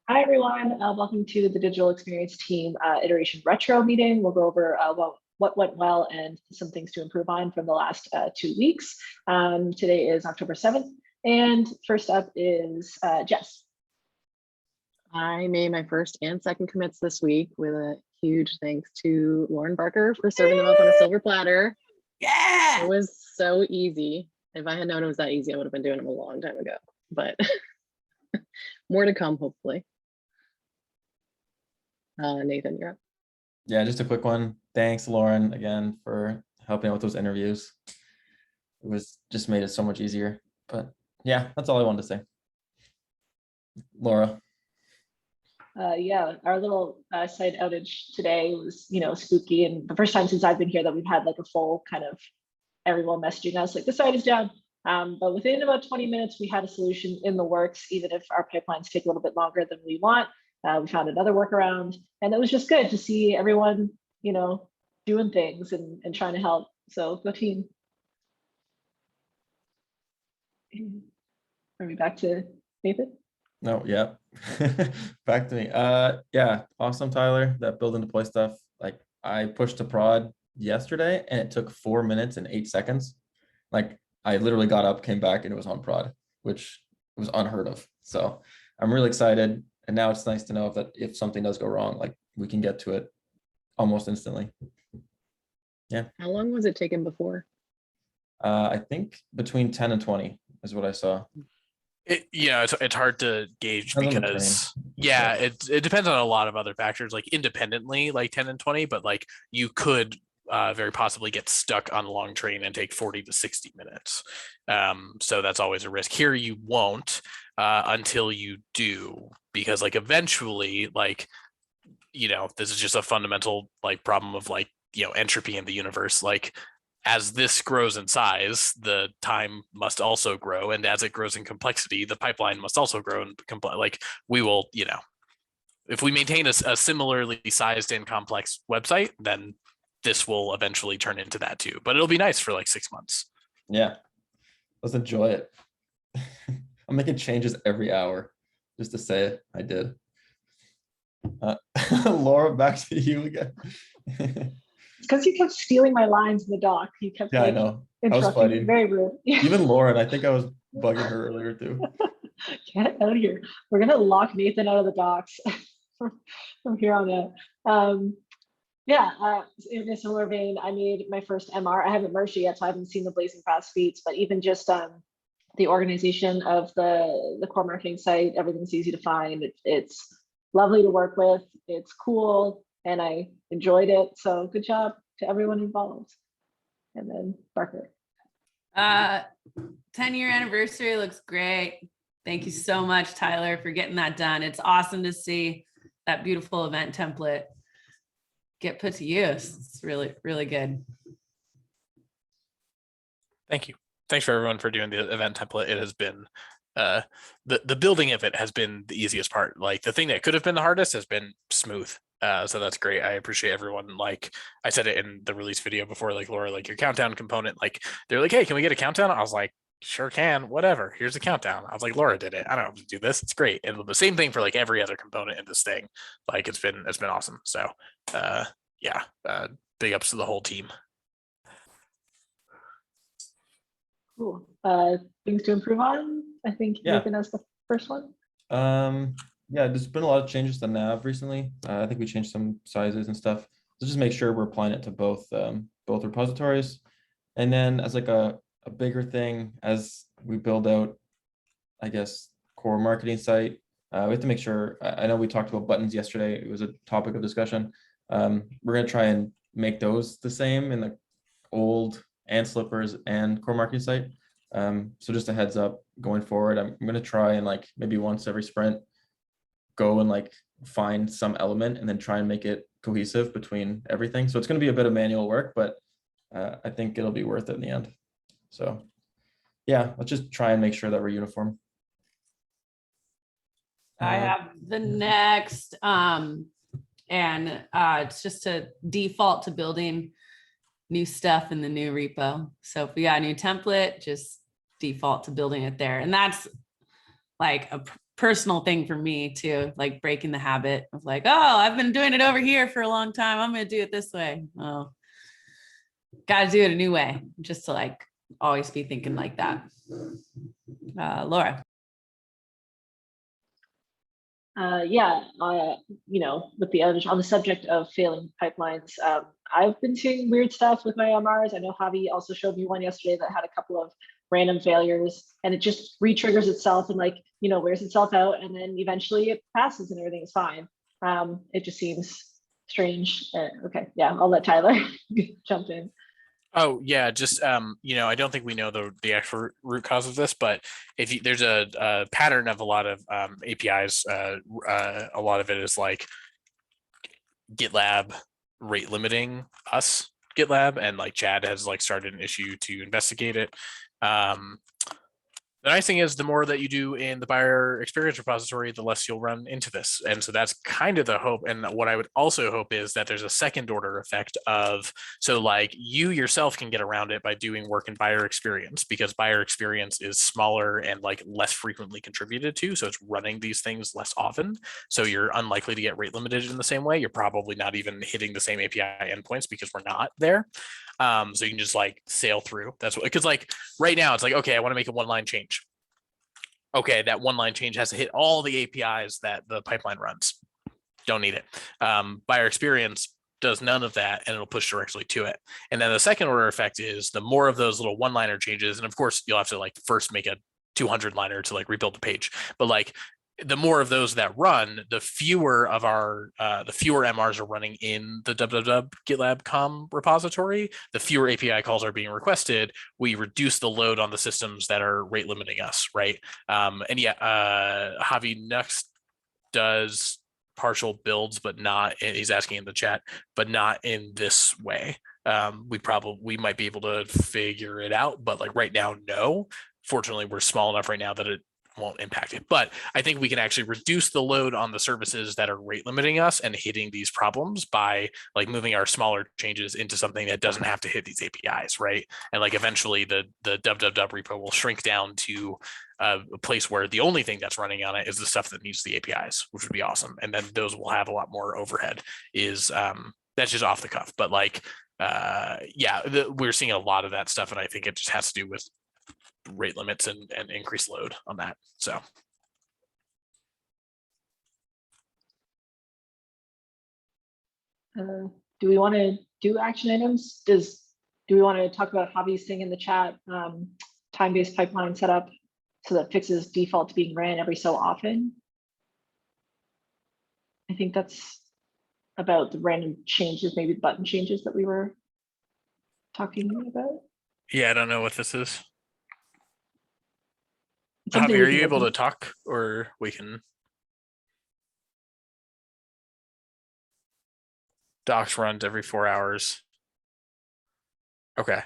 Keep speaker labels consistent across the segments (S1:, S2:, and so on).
S1: Hi, everyone. Welcome to the Digital Experience Team Iteration Retro meeting. We'll go over what went well and some things to improve on from the last 2 weeks. Today is October 7th. And first up is Jess.
S2: I made my first and second commits this week with a huge thanks to Lauren Barker for serving them up on a silver platter.
S3: Yeah,
S2: it was so easy. If I had known it was that easy, I would have been doing them a long time ago, but more to come, hopefully. Nathan, you're up.
S4: Yeah, just a quick one. Thanks, Lauren, again, for helping out with those interviews. It was just made it so much easier. But yeah, that's all I wanted to say. Laura.
S1: Yeah, our little site outage today was, spooky, and the first time since I've been here that we've had like a full kind of everyone messaging us like the site is down. But within about 20 minutes, we had a solution in the works, even if our pipelines take a little bit longer than we want. We found another workaround, and it was just good to see everyone, doing things and trying to help. So go team. Are we back to Nathan?
S4: No, yeah. Back to me. Yeah, awesome, Tyler. That build and deploy stuff. Like I pushed to prod yesterday and it took 4 minutes and 8 seconds. Like I literally got up, came back, and it was on prod, which was unheard of. So I'm really excited. And now it's nice to know that if something does go wrong, like we can get to it almost instantly. Yeah.
S2: How long was it taken before?
S4: I think between 10 and 20 is what I saw.
S3: It's hard to gauge because it depends on a lot of other factors, like independently, like 10 and 20, but like you could very possibly get stuck on a long train and take 40 to 60 minutes. So that's always a risk. Here you won't until you do, because like eventually, like, this is just a fundamental like problem of like, entropy in the universe. Like as this grows in size, the time must also grow. And as it grows in complexity, the pipeline must also grow and like we will, if we maintain a similarly sized and complex website, then this will eventually turn into that too. But it'll be nice for like 6 months.
S4: Yeah, let's enjoy it. I'm making changes every hour just to say it. I did. Laura, back to you again.
S1: Because you kept stealing my lines in the doc. You kept
S4: I know. I was fighting.
S1: Very rude.
S4: Even Lauren, I think I was bugging her earlier too.
S1: Get out of here. We're gonna lock Nathan out of the docs from here on out. In a similar vein, I made my first MR. I haven't merged it yet, so I haven't seen the blazing fast feeds, but even just the organization of the core marketing site, everything's easy to find. It's lovely to work with. It's cool. And I enjoyed it. So good job to everyone involved. And then Barker.
S5: 10-year anniversary looks great. Thank you so much, Tyler, for getting that done. It's awesome to see that beautiful event template get put to use. It's really, really good.
S3: Thank you. Thanks for everyone for doing the event template. It has been the building of it has been the easiest part. Like the thing that could have been the hardest has been smooth. So that's great. I appreciate everyone. Like I said it in the release video before, like Laura, like your countdown component, like they're like, hey, can we get a countdown? I was like, sure can, whatever. Here's the countdown. I was like, Laura did it. I don't have to do this. It's great. And the same thing for like every other component in this thing. Like it's been awesome. So big ups to the whole team.
S1: Cool. Things to improve on. I think Nathan has the first one.
S4: Yeah, there's been a lot of changes to nav recently. I think we changed some sizes and stuff. So just make sure we're applying it to both repositories. And then as like a bigger thing, as we build out, I guess, core marketing site, we have to make sure, I know we talked about buttons yesterday. It was a topic of discussion. We're going to try and make those the same in the old and slippers and core marketing site. So just a heads up going forward, I'm going to try and like maybe once every sprint, go and like find some element and then try and make it cohesive between everything. So it's going to be a bit of manual work, but I think it'll be worth it in the end. So yeah, let's just try and make sure that we're uniform.
S5: I have the next, and it's just to default to building new stuff in the new repo. So if we got a new template, just default to building it there. And that's like personal thing for me too, like breaking the habit of like, oh, I've been doing it over here for a long time. I'm going to do it this way. Oh, got to do it a new way, just to like always be thinking like that. Laura.
S1: Yeah, with the outage on the subject of failing pipelines, I've been seeing weird stuff with my MRs. I know Javi also showed me one yesterday that had a couple of random failures, and it just re-triggers itself and wears itself out, and then eventually it passes and everything is fine. It just seems strange. Okay, yeah, I'll let Tyler jump in.
S3: Oh yeah, just I don't think we know the actual root cause of this, but if there's a pattern of a lot of APIs, a lot of it is like GitLab rate limiting us, GitLab, and like Chad has like started an issue to investigate it. The nice thing is the more that you do in the buyer experience repository, the less you'll run into this. And so that's kind of the hope. And what I would also hope is that there's a second order effect of, so like you yourself can get around it by doing work in buyer experience, because buyer experience is smaller and like less frequently contributed to. So it's running these things less often. So you're unlikely to get rate limited in the same way. You're probably not even hitting the same API endpoints because we're not there. So you can just like sail through. That's what, because like right now it's like, okay, I want to make a one-line change. Okay, that one-line change has to hit all the APIs that the pipeline runs. Don't need it. Buyer experience does none of that, and it'll push directly to it. And then the second order effect is the more of those little one-liner changes, and of course you'll have to like first make a 200-liner to like rebuild the page, but like the more of those that run, the fewer of our the fewer MRs are running in the www GitLab com repository, the fewer API calls are being requested. We reduce the load on the systems that are rate limiting us, right? And yeah, Javi next does partial builds, but not, he's asking in the chat, but not in this way. We might be able to figure it out, but like right now, no. Fortunately, we're small enough right now that it won't impact it. But I think we can actually reduce the load on the services that are rate limiting us and hitting these problems by like moving our smaller changes into something that doesn't have to hit these APIs, right? And like eventually the www repo will shrink down to a place where the only thing that's running on it is the stuff that needs the APIs, which would be awesome. And then those will have a lot more overhead. That's just off the cuff, but like we're seeing a lot of that stuff, and I think it just has to do with rate limits and increased load on that. So
S1: do we want to do action items? Do we want to talk about Javi's thing in the chat, time-based pipeline setup, so that fixes default to being ran every so often? I think that's about the random changes, maybe button changes that we were talking about.
S3: yeah, I don't know what this is.
S1: Something
S3: Javi,
S1: we
S3: are
S1: can
S3: you
S1: look
S3: able to
S1: into.
S3: talk, or we can docs runs every 4 hours? Okay.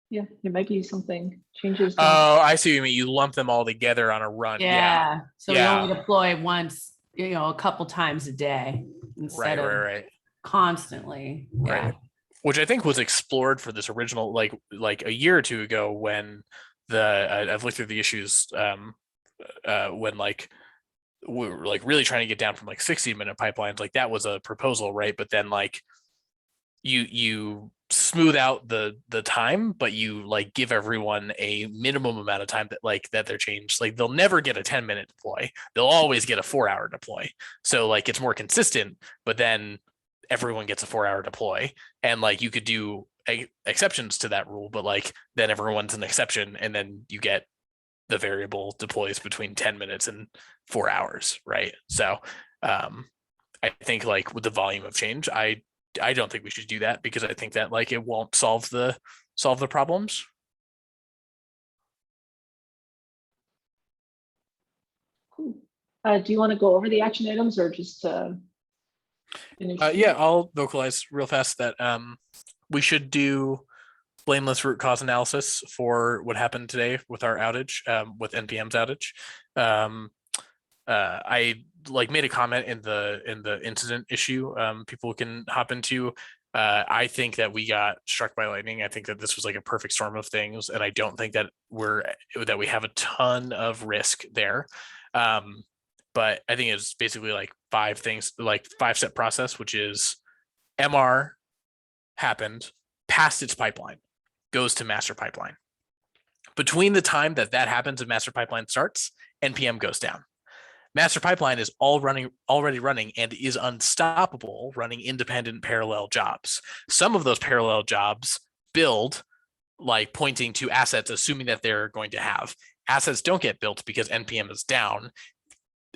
S1: Yeah, there might be something changes.
S3: Oh, I see what you mean. You lump them all together on a run. Yeah.
S5: So we only deploy once, a couple times a day instead of
S3: Right.
S5: constantly. Yeah.
S3: Right. Which I think was explored for this original, like a year or two ago, when I've looked through the issues when like we were like really trying to get down from like 60-minute pipelines. Like that was a proposal, right? But then like you smooth out the time, but you like give everyone a minimum amount of time that they're changed. Like they'll never get a 10-minute deploy. They'll always get a 4-hour deploy. So like it's more consistent, but then everyone gets a 4-hour deploy, and like you could do exceptions to that rule, but like then everyone's an exception, and then you get the variable deploys between 10 minutes and 4 hours, right? So I think like with the volume of change, I don't think we should do that, because I think that like it won't solve the problems.
S1: Cool. Do you want to go over the action items, or just
S3: Yeah, I'll vocalize real fast that we should do blameless root cause analysis for what happened today with our outage, with NPM's outage. I like made a comment in the incident issue, people can hop into. I think that we got struck by lightning. I think that this was like a perfect storm of things, and I don't think that we have a ton of risk there. But I think it's basically like 5 things, like 5-step process, which is MR happened, passed its pipeline, goes to master pipeline. Between the time that happens and master pipeline starts, NPM goes down. Master pipeline is already running and is unstoppable, running independent parallel jobs. Some of those parallel jobs build, like pointing to assets, assuming that they're going to have. Assets don't get built because NPM is down.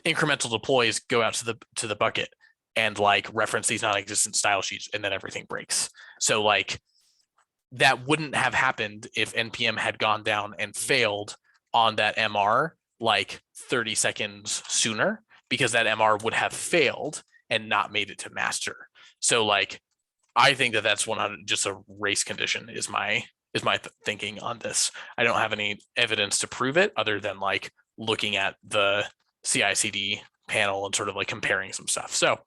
S3: Incremental deploys go out to the bucket and like reference these non-existent style sheets, and then everything breaks. So like that wouldn't have happened if NPM had gone down and failed on that MR like 30 seconds sooner, because that MR would have failed and not made it to master. So like, I think that that's 100 just a race condition is my thinking on this. I don't have any evidence to prove it other than like looking at the CI/CD panel and sort of like comparing some stuff. So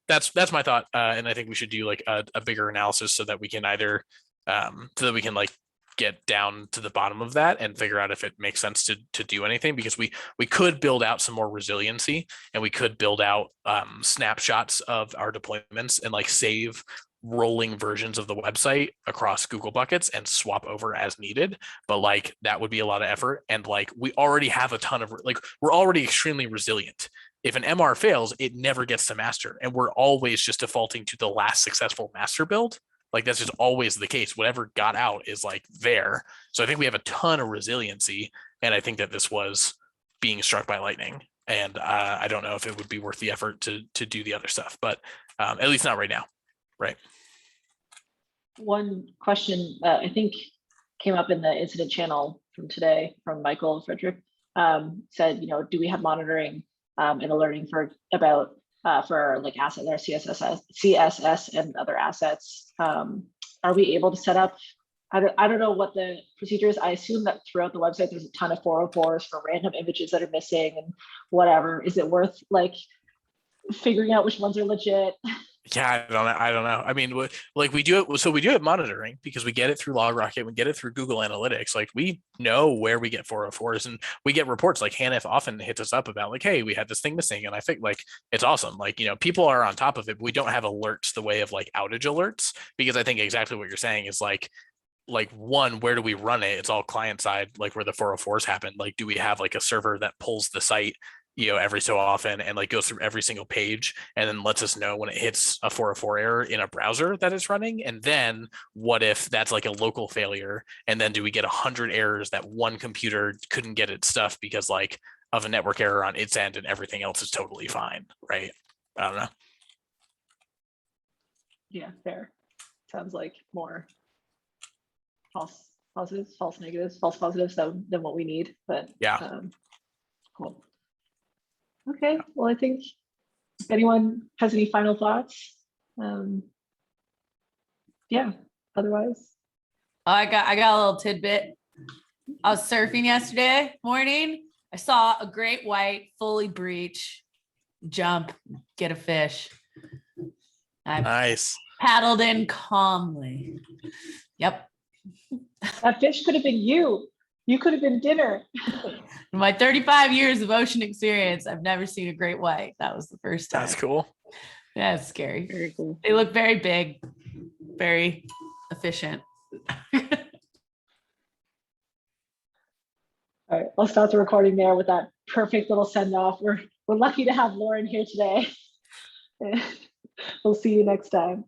S3: that's my thought. And I think we should do like a bigger analysis so that we can either so that we can like get down to the bottom of that and figure out if it makes sense to do anything, because we could build out some more resiliency, and we could build out snapshots of our deployments and like save rolling versions of the website across Google buckets and swap over as needed. But like that would be a lot of effort, and like we already have a ton of like we're already extremely resilient. If an MR fails, it never gets to master, and we're always just defaulting to the last successful master build. Like that's just always the case. Whatever got out is like there. So I think we have a ton of resiliency, and I think that this was being struck by lightning. And I don't know if it would be worth the effort to do the other stuff, but at least not right now. Right.
S1: One question that I think came up in the incident channel from today from Michael Frederick said, do we have monitoring and alerting for like asset or CSS and other assets? Are we able to set up? I don't know what the procedure is. I assume that throughout the website there's a ton of 404s for random images that are missing and whatever. Is it worth like figuring out which ones are legit?
S3: Yeah, I don't know. I mean, like we do it. So we do it monitoring because we get it through LogRocket, we get it through Google Analytics. Like we know where we get 404s, and we get reports. Like Hanif often hits us up about like, hey, we had this thing missing, and I think like it's awesome. Like people are on top of it, but we don't have alerts the way of like outage alerts, because I think exactly what you're saying is like one, where do we run it? It's all client side, like where the 404s happen. Like, do we have like a server that pulls the site every so often and like goes through every single page and then lets us know when it hits a 404 error in a browser that it's running? And then what if that's like a local failure, and then do we get 100 errors that one computer couldn't get its stuff because like of a network error on its end and everything else is totally fine, right? I don't know.
S1: Yeah, fair. Sounds like more false positives, false negatives, false positives than what we need, but
S3: yeah.
S1: Cool. Okay, well, I think if anyone has any final thoughts, yeah, otherwise.
S5: I got a little tidbit. I was surfing yesterday morning. I saw a great white fully breach jump, get a fish. I
S3: Nice.
S5: paddled in calmly. Yep.
S1: That fish could have been you. You could have been dinner.
S5: In my 35 years of ocean experience, I've never seen a great white. That was the first time.
S3: That's cool.
S5: Yeah, it's scary.
S2: Very cool.
S5: They look very big, very efficient.
S1: All right, I'll start the recording there with that perfect little send off. We're lucky to have Lauren here today. We'll see you next time.